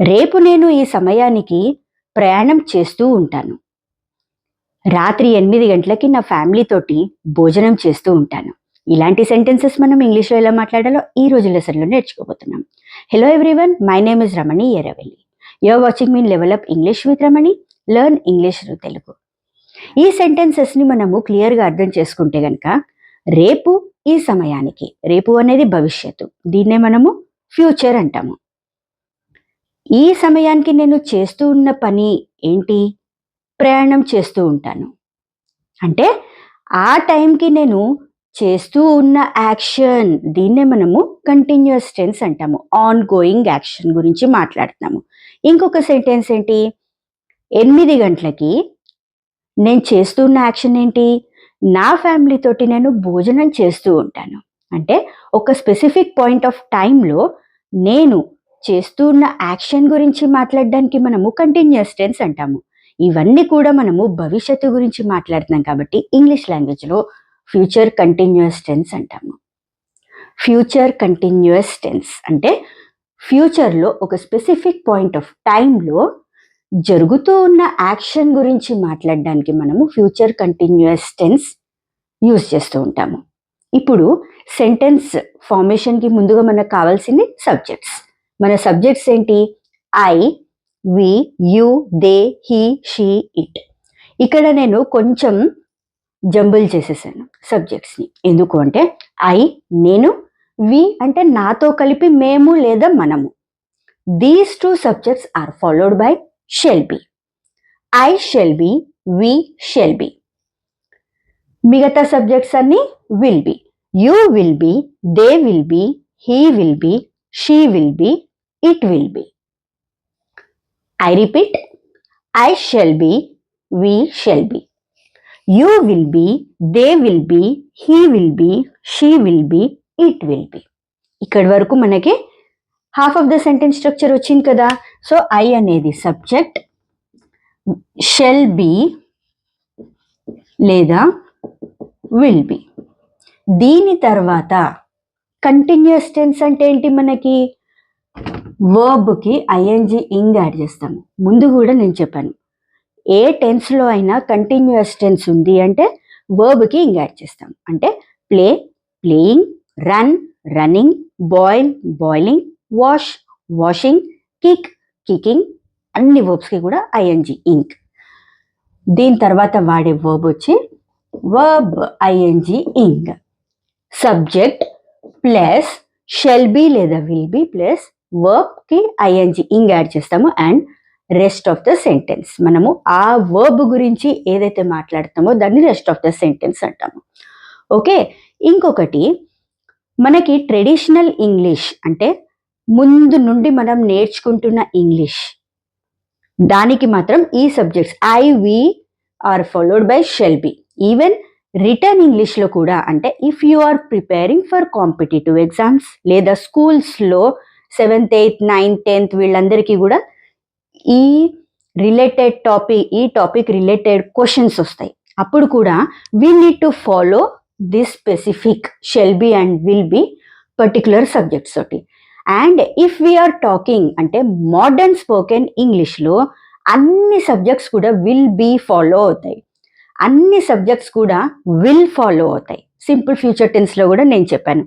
రేపు నేను ఈ సమయానికి ప్రయాణం చేస్తూ ఉంటాను. రాత్రి 8 గంటలకి నా ఫ్యామిలీ తోటి భోజనం చేస్తూ ఉంటాను. ఇలాంటి సెంటెన్సెస్ మనం ఇంగ్లీష్‌లో ఎలా మాట్లాడాలో ఈ రోజు లెసన్‌లో నేర్చుకోబోతున్నాం. Hello everyone, my name is Ramani Erravelli. You are watching me level up English with Ramani, learn English through Telugu. ఈ సెంటెన్సెస్‌ని మనము క్లియర్‌గా అర్థం చేసుకుంటే గనక రేపు ఈ సమయానికి, రేపు అనేది భవిష్యత్తు. దీన్నే మనము ఫ్యూచర్ అంటాము. ఈ సమయానికి నేను చేస్తూ ఉన్న పని ఏంటి? ప్రయాణం చేస్తూ ఉంటాను. అంటే ఆ టైంకి నేను చేస్తూ ఉన్న యాక్షన్, దీన్నే మనము కంటిన్యూయస్ టెన్స్ అంటాము. ఆన్ గోయింగ్ యాక్షన్ గురించి మాట్లాడుతున్నాము. ఇంకొక సెంటెన్స్ ఏంటి? 8 గంటలకి నేను చేస్తూ ఉన్న యాక్షన్ ఏంటి? నా ఫ్యామిలీ తోటి నేను భోజనం చేస్తూ ఉంటాను. అంటే ఒక స్పెసిఫిక్ పాయింట్ ఆఫ్ టైంలో నేను చేస్తూ ఉన్న యాక్షన్ గురించి మాట్లాడడానికి మనము కంటిన్యూయస్ టెన్స్ అంటాము. ఇవన్నీ కూడా మనము భవిష్యత్తు గురించి మాట్లాడుతున్నాం కాబట్టి ఇంగ్లీష్ లాంగ్వేజ్లో ఫ్యూచర్ కంటిన్యూయస్ టెన్స్ అంటాము. ఫ్యూచర్ కంటిన్యూయస్ టెన్స్ అంటే ఫ్యూచర్లో ఒక స్పెసిఫిక్ పాయింట్ ఆఫ్ టైంలో జరుగుతూ ఉన్న యాక్షన్ గురించి మాట్లాడడానికి మనము ఫ్యూచర్ కంటిన్యూయస్ టెన్స్ యూజ్ చేస్తూ ఉంటాము. ఇప్పుడు సెంటెన్స్ ఫార్మేషన్కి ముందుగా మనకు కావాల్సింది సబ్జెక్ట్స్. మన సబ్జెక్ట్స్ ఏంటి? I, we, you, they, he, she, it. ఇక్కడ నేను కొంచెం జంబుల్ చేసేసాను సబ్జెక్ట్స్ని. ఎందుకు అంటే ఐ నేను, వి అంటే నాతో కలిపి మేము లేదా మనము. These two subjects are followed by shall be. I shall be, we shall be. మిగతా సబ్జెక్ట్స్ అన్ని will be. You will be, they will be, he will be, she will be, it will be. I repeat, I shall be, we shall be. You will be, they will be, he will be, she will be, it will be. ఇక్కడ వరకు మనకి half of the sentence structure వచ్చింది కదా. So I అనేది subject, shell be లేదా will B. దీని తర్వాత continuous tense అంటే ఏంటి? మనకి వర్బ్కి ఐఎన్జి ఇంగ్ యాడ్ చేస్తాము. ముందు కూడా నేను చెప్పాను, ఏ టెన్స్లో అయినా కంటిన్యూయస్ టెన్స్ ఉంది అంటే వర్బ్కి ఇంగ్ యాడ్ చేస్తాం. అంటే play, playing, run, running, boil, boiling, wash, washing, kick, kicking, అన్ని వర్బ్స్కి కూడా ఐఎన్జి ఇంగ్. దీని తర్వాత వాడే వర్బ్ వచ్చి verb ING ing. Subject plus shall be లేదా విల్ బి ప్లస్ వర్బ్కి ఐఎన్జి ఇంగ్ యాడ్ చేస్తాము. And rest of the sentence, మనము ఆ వర్బ్ గురించి ఏదైతే మాట్లాడుతామో దాన్ని రెస్ట్ ఆఫ్ ద సెంటెన్స్ అంటాము. ఓకే, ఇంకొకటి మనకి ట్రెడిషనల్ ఇంగ్లీష్ అంటే ముందు నుండి మనం నేర్చుకుంటున్న ఇంగ్లీష్, దానికి మాత్రం ఈ subjects I, we are followed by shall be. Even written ఇంగ్లీష్లో కూడా, అంటే if you are preparing for competitive exams లేదా స్కూల్స్లో 7th, 8th, 9th, 10th వీళ్ళందరికీ కూడా ఈ టాపిక్ రిలేటెడ్ క్వశ్చన్స్ వస్తాయి. అప్పుడు కూడా we need to follow this specific shall be and will be particular subjects తోటి. అండ్ ఇఫ్ వీఆర్ టాకింగ్ అంటే మోడర్న్ స్పోకెన్ ఇంగ్లీష్లో అన్ని సబ్జెక్ట్స్ కూడా విల్ బి ఫాలో అవుతాయి. అన్ని సబ్జెక్ట్స్ కూడా విల్ ఫాలో అవుతాయి. సింపుల్ ఫ్యూచర్ టెన్స్లో కూడా నేను చెప్పాను.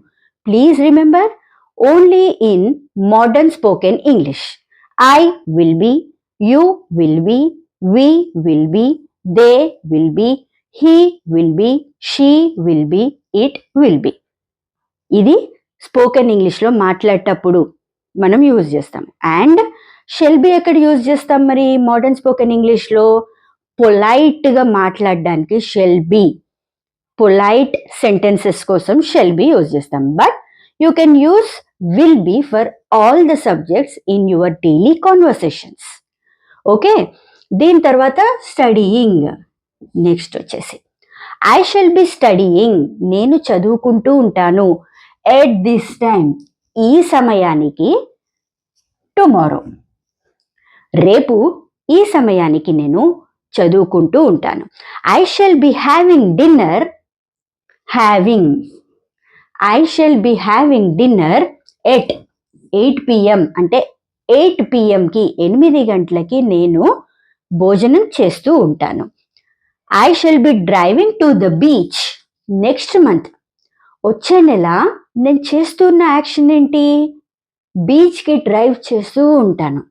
Please remember, only in modern spoken English I will be, you will be, we will be, they will be, he will be, she will be, it will be. ఇది spoken ఇంగ్లీష్లో మాట్లాడేటప్పుడు మనం use చేస్తాం. And shall be ఎక్కడ use చేస్తాం మరి modern spoken ఇంగ్లీష్లో? పొలైట్గా మాట్లాడడానికి షెల్ బి, పొలైట్ సెంటెన్సెస్ కోసం షెల్ బి యూజ్ చేస్తాం. But you can use will be for all the subjects in your daily conversations. Okay, దీని తర్వాత స్టడీయింగ్. నెక్స్ట్ వచ్చేసి ఐ షెల్ బి స్టడీయింగ్, నేను చదువుకుంటూ ఉంటాను. ఎట్ దిస్ టైమ్, ఈ సమయానికి. టుమారో, రేపు ఈ సమయానికి నేను చదువుకుంటూ ఉంటాను. I shall B having dinner, I shall B having dinner at 8 PM అంటే 8 పిఎంకి 8 గంటలకి నేను భోజనం చేస్తూ ఉంటాను. I shall B driving to the beach next month. వచ్చే నెల నేను చేస్తున్న యాక్షన్ ఏంటి? బీచ్కి డ్రైవ్ చేస్తూ ఉంటాను.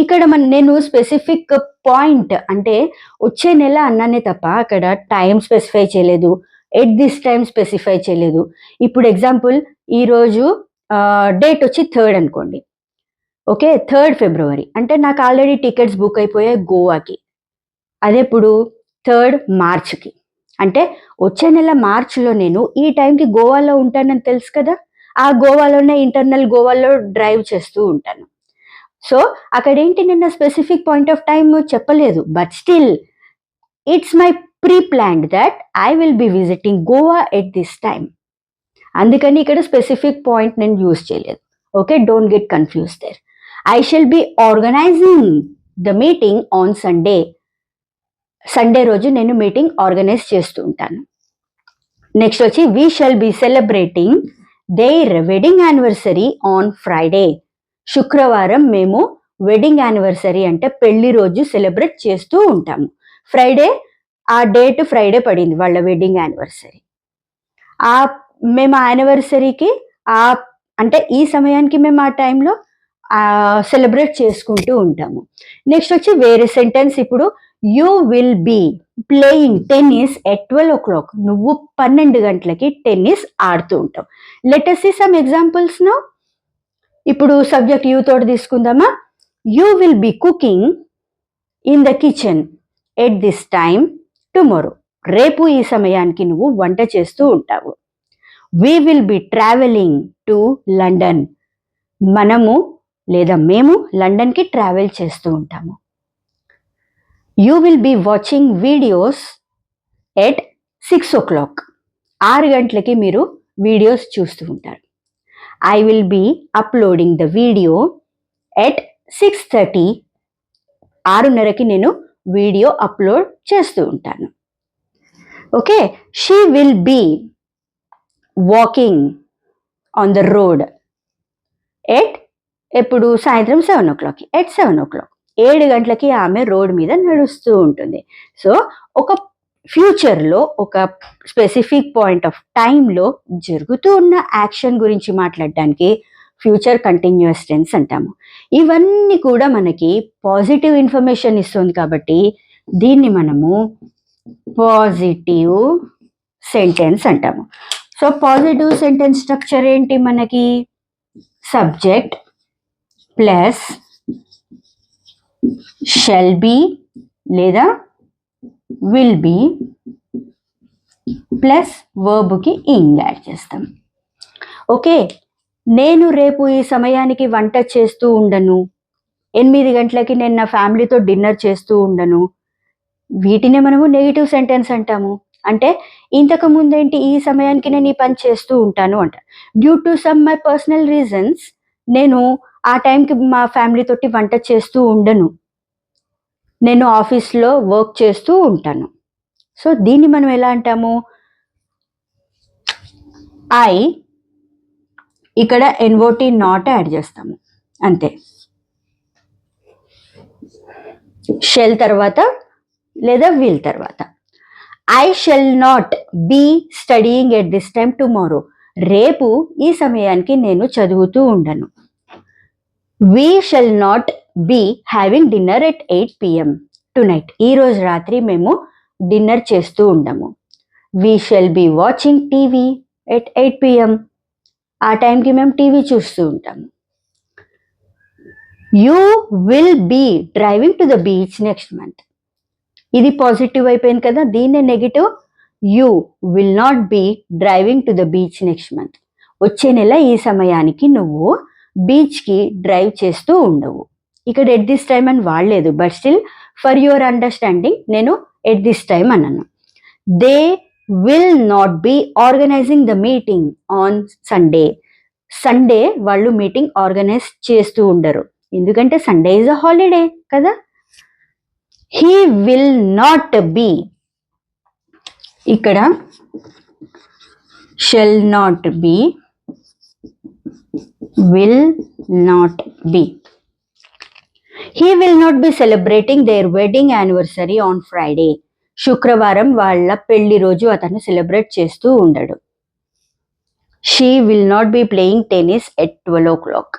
ఇక్కడ నేను స్పెసిఫిక్ పాయింట్ అంటే వచ్చే నెల అన్నానే తప్ప అక్కడ టైం స్పెసిఫై చేయలేదు, ఎట్ దిస్ టైం స్పెసిఫై చేయలేదు. ఇప్పుడు ఎగ్జాంపుల్ ఈరోజు డేట్ వచ్చి 3rd అనుకోండి. ఓకే, 3rd ఫిబ్రవరి అంటే నాకు ఆల్రెడీ టికెట్స్ బుక్ అయిపోయాయి గోవాకి. అదెప్పుడు 3rd మార్చ్కి. అంటే వచ్చే నెల మార్చ్లో నేను ఈ టైంకి గోవాలో ఉంటానని తెలుసు కదా, ఆ గోవాలోనే ఇంటర్నల్ గోవాలో డ్రైవ్ చేస్తూ ఉంటాను. సో అక్కడేంటి, నిన్న స్పెసిఫిక్ పాయింట్ ఆఫ్ టైమ్ చెప్పలేదు, but still it's my pre planned that I will be visiting Goa at this time. అందుకని ఇక్కడ స్పెసిఫిక్ పాయింట్ నేను యూజ్ చేయలేదు. Okay, don't get confuse there. I shall be organising the meeting on Sunday. Sunday రోజు నేను meeting organise చేస్తూ ఉంటాను. Next వచ్చి we shall be celebrating their wedding anniversary on Friday. శుక్రవారం మేము వెడ్డింగ్ యానివర్సరీ అంటే పెళ్లి రోజు సెలబ్రేట్ చేస్తూ ఉంటాము. ఫ్రైడే, ఆ డేట్ ఫ్రైడే పడింది వాళ్ళ వెడ్డింగ్ యానివర్సరీ. మేము ఆ యానివర్సరీకి అంటే ఈ సమయానికి మేము ఆ టైంలో సెలబ్రేట్ చేసుకుంటూ ఉంటాము. నెక్స్ట్ వచ్చి వేరే సెంటెన్స్. ఇప్పుడు you will be playing tennis at 12 o'clock. నువ్వు 12 గంటలకి టెన్నిస్ ఆడుతూ ఉంటావు. Let us see some examples now. ఇప్పుడు సబ్జెక్ట్ యూ తోటి తీసుకుందామా. You will be cooking in the kitchen at this time tomorrow. రేపు ఈ సమయానికి నువ్వు వంట చేస్తూ ఉంటావు. We will be travelling to London. మనము లేదా మేము లండన్కి ట్రావెల్ చేస్తూ ఉంటాము. You will be watching videos at 6 o'clock. 6 గంటలకి మీరు వీడియోస్ చూస్తూ ఉంటారు. I will B uploading the video at 6:30. 6:30కి నేను వీడియో అప్లోడ్ చేస్తూ ఉంటాను. Okay, she will be walking on the road at ఎప్పుడు సాయంత్రం 7 o'clock. At 7 o'clock. 7 గంటలకి ఆమె రోడ్ మీద నడుస్తూ ఉంటుంది. సో ఒక ఫ్యూచర్లో ఒక స్పెసిఫిక్ పాయింట్ ఆఫ్ టైంలో జరుగుతూ ఉన్న యాక్షన్ గురించి మాట్లాడడానికి ఫ్యూచర్ కంటిన్యూస్ టెన్స్ అంటాము. ఇవన్నీ కూడా మనకి పాజిటివ్ ఇన్ఫర్మేషన్ ఇస్తుంది కాబట్టి దీన్ని మనము పాజిటివ్ సెంటెన్స్ అంటాము. సో పాజిటివ్ సెంటెన్స్ స్ట్రక్చర్ ఏంటి మనకి? సబ్జెక్ట్ ప్లస్ షెల్ బి లేదా విల్ బి ప్లస్ వర్బ్కి ఇంగ్ యాడ్ చేస్తాం. ఓకే, నేను రేపు ఈ సమయానికి వంట చేస్తూ ఉండను. 8 గంటలకి నేను నా ఫ్యామిలీతో డిన్నర్ చేస్తూ ఉండను. వీటినే మనము నెగిటివ్ సెంటెన్స్ అంటాము. అంటే ఇంతకు ముందేంటి, ఈ సమయానికి నేను ఈ పని చేస్తూ ఉంటాను అంట. Due to some my personal reasons నేను ఆ టైంకి మా ఫ్యామిలీ తోటి వంట చేస్తూ ఉండను. నేను ఆఫీస్లో వర్క్ చేస్తూ ఉంటాను. సో దీన్ని మనం ఎలా అంటాము? ఐ ఇక్కడ ఎన్ఓటి నాట్ యాడ్ చేస్తాము అంతే. షెల్ తర్వాత లేదా విల్ తర్వాత. I shall not be studying at this time tomorrow. రేపు ఈ సమయానికి నేను చదువుతూ ఉండను. We shall not be having dinner at 8 PM tonight. ఈరోజు రాత్రి మేము డిన్నర్ చేస్తూ ఉండము. We shall be watching TV at 8 PM. ఆ టైంకి మేము టీవీ చూస్తూ ఉంటాము. You will be driving to the beach next month. ఇది పాజిటివ్ అయిపోయింది కదా. దీన్నే negative. You will not be driving to the beach next month. వచ్చే నెల ఈ సమయానికి నువ్వు బీచ్కి డ్రైవ్ చేస్తూ ఉండవు. ఇక్కడ ఎట్ దిస్ టైమ్ అని వాడలేదు, but still for your understanding నేను ఎట్ దిస్ టైమ్ అన్నాను. They will not be organising the meeting on Sunday. Sunday వాళ్ళు మీటింగ్ ఆర్గనైజ్ చేస్తూ ఉండరు, ఎందుకంటే సండే ఈజ్ అ హాలిడే కదా. హీ విల్ నాట్ బీ, ఇక్కడ shall not be, will not be. He will not be celebrating their wedding anniversary on Friday. శుక్రవారం వాళ్ళ పెళ్లి రోజు అతను సెలబ్రేట్ చేస్తూ ఉండడు. She will not be playing tennis at 12 o'clock.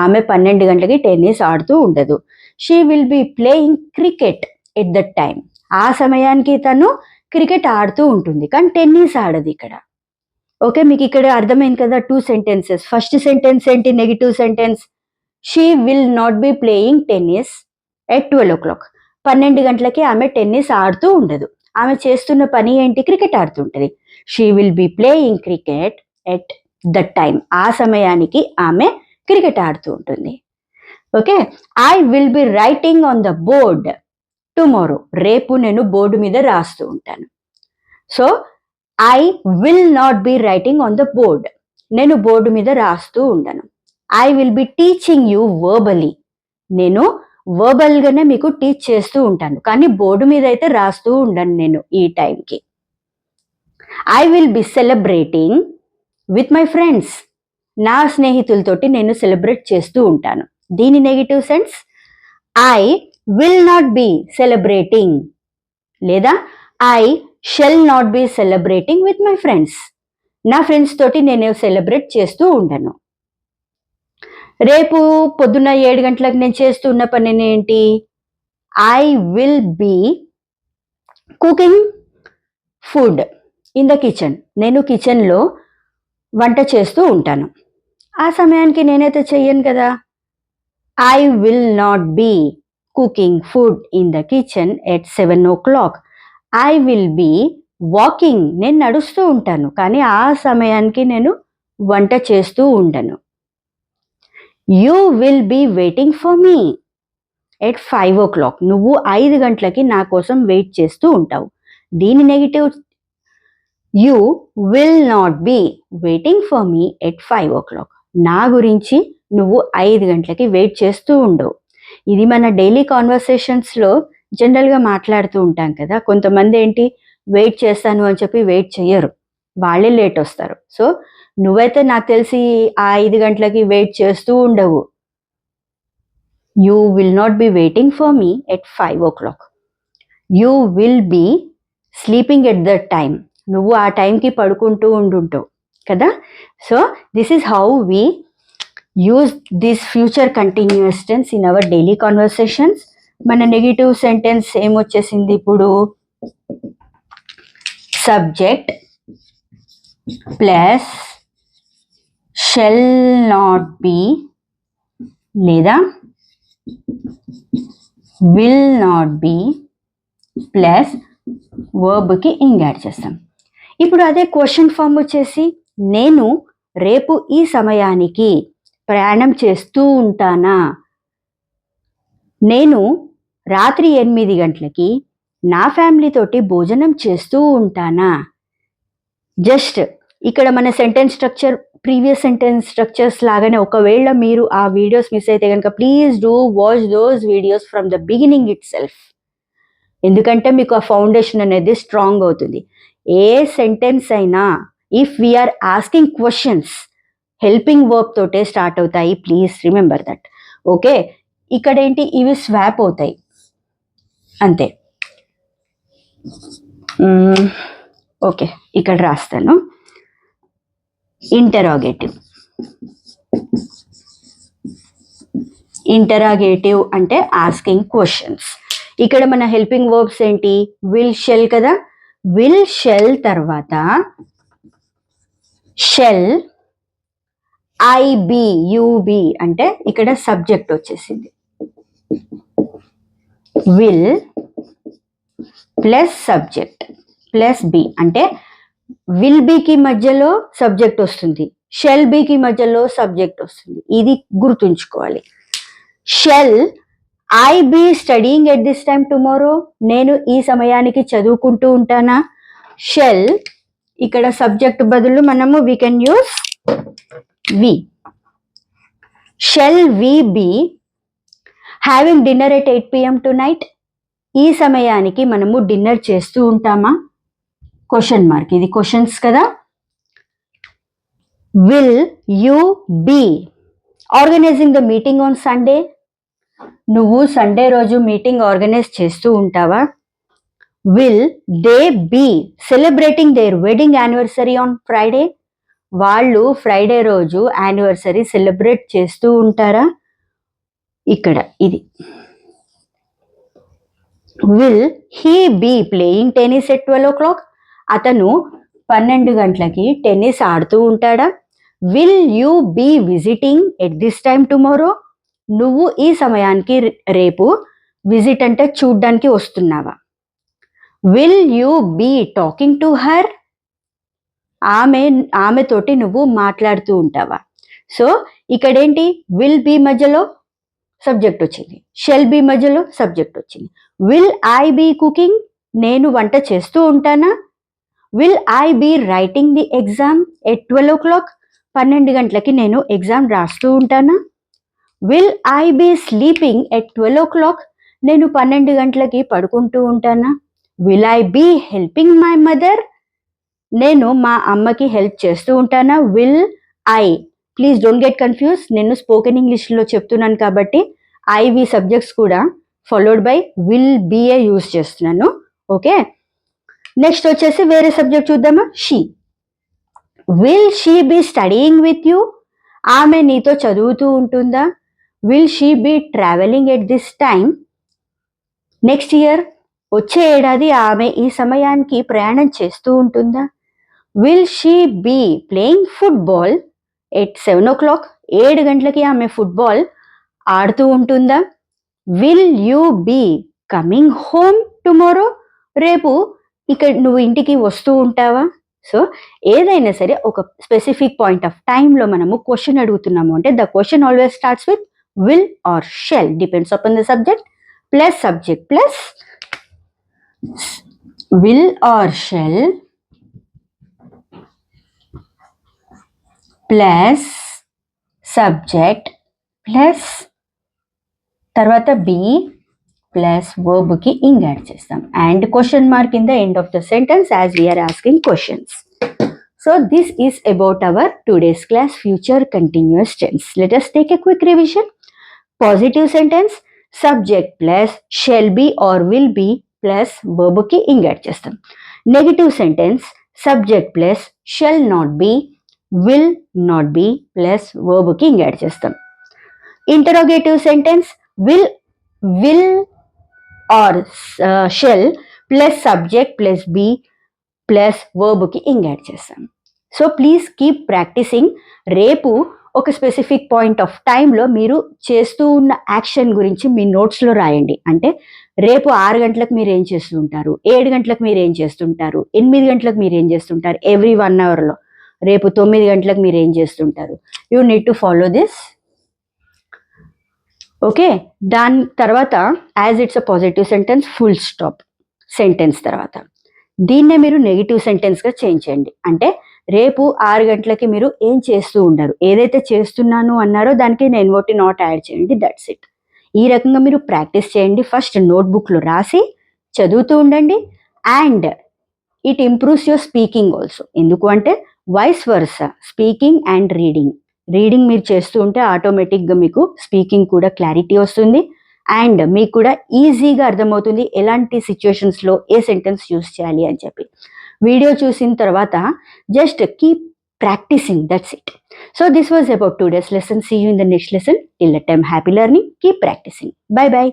ఆమె 12 గంటలకి టెన్నిస్ ఆడుతూ ఉండదు. She will be playing cricket at that time. ఆ సమయానికి తను క్రికెట్ ఆడుతూ ఉంటుంది, కానీ టెన్నిస్ ఆడదు ఇక్కడ. ఓకే, మీకు ఇక్కడ అర్థమైంది కదా 2 sentences. ఫస్ట్ సెంటెన్స్ ఏంటి? Negative sentence. She will not be playing tennis at 12 o'clock. 12 గంటలకి ఆమె టెన్నిస్ ఆడుతూ ఉండదు. ఆమె చేస్తున్న పని ఏంటి? క్రికెట్ ఆడుతుంటది. She will be playing cricket at that time. ఆ సమయానికి ఆమె క్రికెట్ ఆడుతూ ఉంటుంది. Okay, I will be writing on the board tomorrow. రేపు నేను బోర్డు మీద రాస్తూ ఉంటాను. So I will not be writing on the board. నేను బోర్డు మీద రాస్తూ ఉండను. I will be teaching you verbally. నేను వర్బల్గానే మీకు టీచ్ చేస్తూ ఉంటాను, కానీ బోర్డు మీద అయితే రాస్తూ ఉండను నేను ఈ టైంకి. I will be celebrating with my friends. నా స్నేహితులతోటి నేను సెలబ్రేట్ చేస్తూ ఉంటాను. దీని negative sense, I will not be celebrating లేదా I shall not be celebrating with my friends. నా ఫ్రెండ్స్ తోటి నేను సెలబ్రేట్ చేస్తూ ఉండను. రేపు పొద్దున్న 7 గంటలకు నేను చేస్తున్న పని ఏంటి? I will B cooking food in the kitchen. నేను కిచెన్లో వంట చేస్తూ ఉంటాను. ఆ సమయానికి నేనైతే చెయ్యను కదా. I will not B cooking food in the kitchen at 7 o'clock. I will be walking. నేను నడుస్తూ ఉంటాను, కానీ ఆ సమయానికి నేను వంట చేస్తూ ఉండను. You will B waiting for me at 5 o'clock. నువ్వు 5 గంటలకి నా కోసం వెయిట్ చేస్తూ ఉంటావు. దీని negative, you will not be waiting for me at 5 o'clock. నా గురించి నువ్వు 5 గంటలకి వెయిట్ చేస్తూ ఉండవు. ఇది మన డైలీ కాన్వర్సేషన్స్లో జనరల్గా మాట్లాడుతూ ఉంటాం కదా. కొంతమంది ఏంటి, వెయిట్ చేస్తాను అని చెప్పి వెయిట్ చెయ్యరు, వాళ్ళే లేట్ వస్తారు. సో నువ్వైతే నాకు తెలిసి ఆ 5 గంటలకి వెయిట్ చేస్తూ ఉండవు. You will not be waiting for me at 5 o'clock. You will be sleeping at that time. నువ్వు ఆ టైంకి పడుకుంటూ ఉండుంటావు కదా. So this is how we use this future continuous tense in our daily conversations. మన negative sentence ఏమొచ్చేసింది ఇప్పుడు? Subject plus shall not be లేదా విల్ నాట్ బి ప్లస్ వర్బ్కి ఇంగ్ యాడ్ చేస్తాం. ఇప్పుడు అదే క్వశ్చన్ ఫామ్ వచ్చేసి, నేను రేపు ఈ సమయానికి ప్రయాణం చేస్తూ ఉంటానా? నేను రాత్రి 8 గంటలకి నా ఫ్యామిలీ తోటి భోజనం చేస్తూ ఉంటానా? జస్ట్ ఇక్కడ మన sentence structure previous sentence structures లాగానే. ఒకవేళ మీరు ఆ వీడియోస్ మిస్ అయితే కనుక please do watch those videos from the beginning itself. ఎందుకంటే మీకు ఆ ఫౌండేషన్ అనేది స్ట్రాంగ్ అవుతుంది. ఏ సెంటెన్స్ అయినా if we're asking questions helping verb తోటే స్టార్ట్ అవుతాయి. Please remember that. ఓకే, ఇక్కడ ఏంటి, ఇవి స్వాప్ అవుతాయి అంతే. ఓకే, ఇక్కడ రాస్తాను. ఇంటరాగేటివ్. ఇంటరాగేటివ్ అంటే ఆస్కింగ్ క్వశ్చన్స్. ఇక్కడ మన హెల్పింగ్ వర్బ్స్ ఏంటి? విల్ షెల్ కదా. విల్ షెల్ తర్వాత shall I be you be అంటే ఇక్కడ సబ్జెక్ట్ వచ్చేసింది. Will plus subject plus be అంటే విల్ బికి మధ్యలో సబ్జెక్ట్ వస్తుంది, షెల్ బికి మధ్యలో సబ్జెక్ట్ వస్తుంది. ఇది గుర్తుంచుకోవాలి. Shell I B studying at this time tomorrow. నేను ఈ సమయానికి చదువుకుంటూ ఉంటానా? షెల్ ఇక్కడ సబ్జెక్ట్ బదులు మనము we can use we. Shall we be having dinner at 8 PM tonight. ఈ సమయానికి మనము డిన్నర్ చేస్తూ ఉంటామా? క్వశ్చన్ మార్క్, ఇది క్వశ్చన్స్ కదా. Will you be organising the meeting on Sunday? నువ్వు సండే రోజు మీటింగ్ ఆర్గనైజ్ చేస్తూ ఉంటావా? Will they be celebrating their wedding anniversary on Friday? వాళ్ళు ఫ్రైడే రోజు యానివర్సరీ సెలబ్రేట్ చేస్తూ ఉంటారా? ఇక్కడ ఇది will he be playing tennis at 12 o'clock? అతను 12 గంటలకి టెన్నిస్ ఆడుతూ ఉంటాడా? Will you be visiting at this time tomorrow? నువ్వు ఈ సమయానికి రేపు విజిట్ అంటే చూడ్డానికి వస్తున్నావా? Will you be talking to her? ఆమెతోటి నువ్వు మాట్లాడుతూ ఉంటావా? సో ఇక్కడేంటి, విల్ బీ మధ్యలో సబ్జెక్ట్ వచ్చింది, షెల్ బీ మధ్యలో సబ్జెక్ట్ వచ్చింది. Will I be cooking? నేను వంట చేస్తూ ఉంటానా? Will I be writing the exam at 12 o'clock? 12 గంటలకి నేను ఎగ్జామ్ రాస్తూ ఉంటానా? Will I be sleeping at 12 o'clock? నేను 12 గంటలకి పడుకుంటూ ఉంటానా? Will I be helping my mother? నేను మా అమ్మకి హెల్ప్ చేస్తూ ఉంటానా? Will I, please don't get confuse, నేను స్పోకెన్ ఇంగ్లీష్లో చెప్తున్నాను కాబట్టి ఐవి సబ్జెక్ట్స్ కూడా ఫాలోడ్ బై విల్ బీ ఏ యూజ్ చేస్తున్నాను. ఓకే, నెక్స్ట్ వచ్చేసి వేరే సబ్జెక్ట్ చూద్దామా. She. Will she be studying with you? ఆమె నీతో చదువుతూ ఉంటుందా? Will she be travelling at this time next year? వచ్చే ఏడాది ఆమె ఈ సమయానికి ప్రయాణం చేస్తూ ఉంటుందా? Will she be playing football at 7 o'clock? 7 గంటలకి ఆమె ఫుట్బాల్ ఆడుతూ ఉంటుందా? Will you be coming home tomorrow? రేపు ఇక్కడ నువ్వు ఇంటికి వస్తూ ఉంటావా? సో ఏదైనా సరే ఒక స్పెసిఫిక్ పాయింట్ ఆఫ్ టైంలో మనము క్వశ్చన్ అడుగుతున్నాము అంటే the question always starts with will or shall, depends upon the subject plus subject plus will or shall plus subject plus తర్వాత బి ప్లస్ వర్బ్కి ఇంగ్ యాడ్ చేస్తాం and question mark in the end of the sentence as we're asking questions. So this is about our today's class future continuous tense. Let us take a quick revision. Positive sentence subject plus shall be or will be plus verb ki ing add chestam. Negative sentence subject plus shall not be, will not be plus verb ki ing add chestam. Interrogative sentence will or shall plus subject plus be plus వర్బ్కి ing add చేస్తాం. So please keep practising. రేపు ఒక specific point of టైంలో మీరు చేస్తూ ఉన్న action గురించి మీ నోట్స్లో రాయండి. అంటే రేపు 6 గంటలకు మీరు ఏం చేస్తూ ఉంటారు, 7 గంటలకు మీరు ఏం చేస్తుంటారు, 8 గంటలకు మీరు ఏం చేస్తుంటారు, ఎవ్రీ 1 అవర్లో. రేపు 9 గంటలకు మీరు ఏం చేస్తుంటారు. You need to follow this. Okay, దాని తర్వాత as it's a positive sentence full stop sentence తర్వాత దీన్నే మీరు నెగిటివ్ సెంటెన్స్గా చేంజ్ చేయండి. అంటే రేపు 6 గంటలకి మీరు ఏం చేస్తూ ఉండరు, ఏదైతే చేస్తున్నాను అన్నారో దానికి నేను ఒకటి నాట్ యాడ్ చేయండి, దట్స్ ఇట్. ఈ రకంగా మీరు ప్రాక్టీస్ చేయండి. ఫస్ట్ నోట్బుక్లో రాసి చదువుతూ ఉండండి and it improves your speaking also. ఎందుకు అంటే vice versa, speaking and reading మీరు చేస్తూ ఉంటే ఆటోమేటిక్గా మీకు స్పీకింగ్ కూడా క్లారిటీ వస్తుంది అండ్ మీకు కూడా ఈజీగా అర్థమవుతుంది ఎలాంటి సిచ్యుయేషన్స్లో ఏ సెంటెన్స్ యూస్ చేయాలి అని చెప్పి. వీడియో చూసిన తర్వాత just keep practising, that's it. So this was about today's lesson. See you in the next lesson. Till that time happy learning, keep practising. Bye by.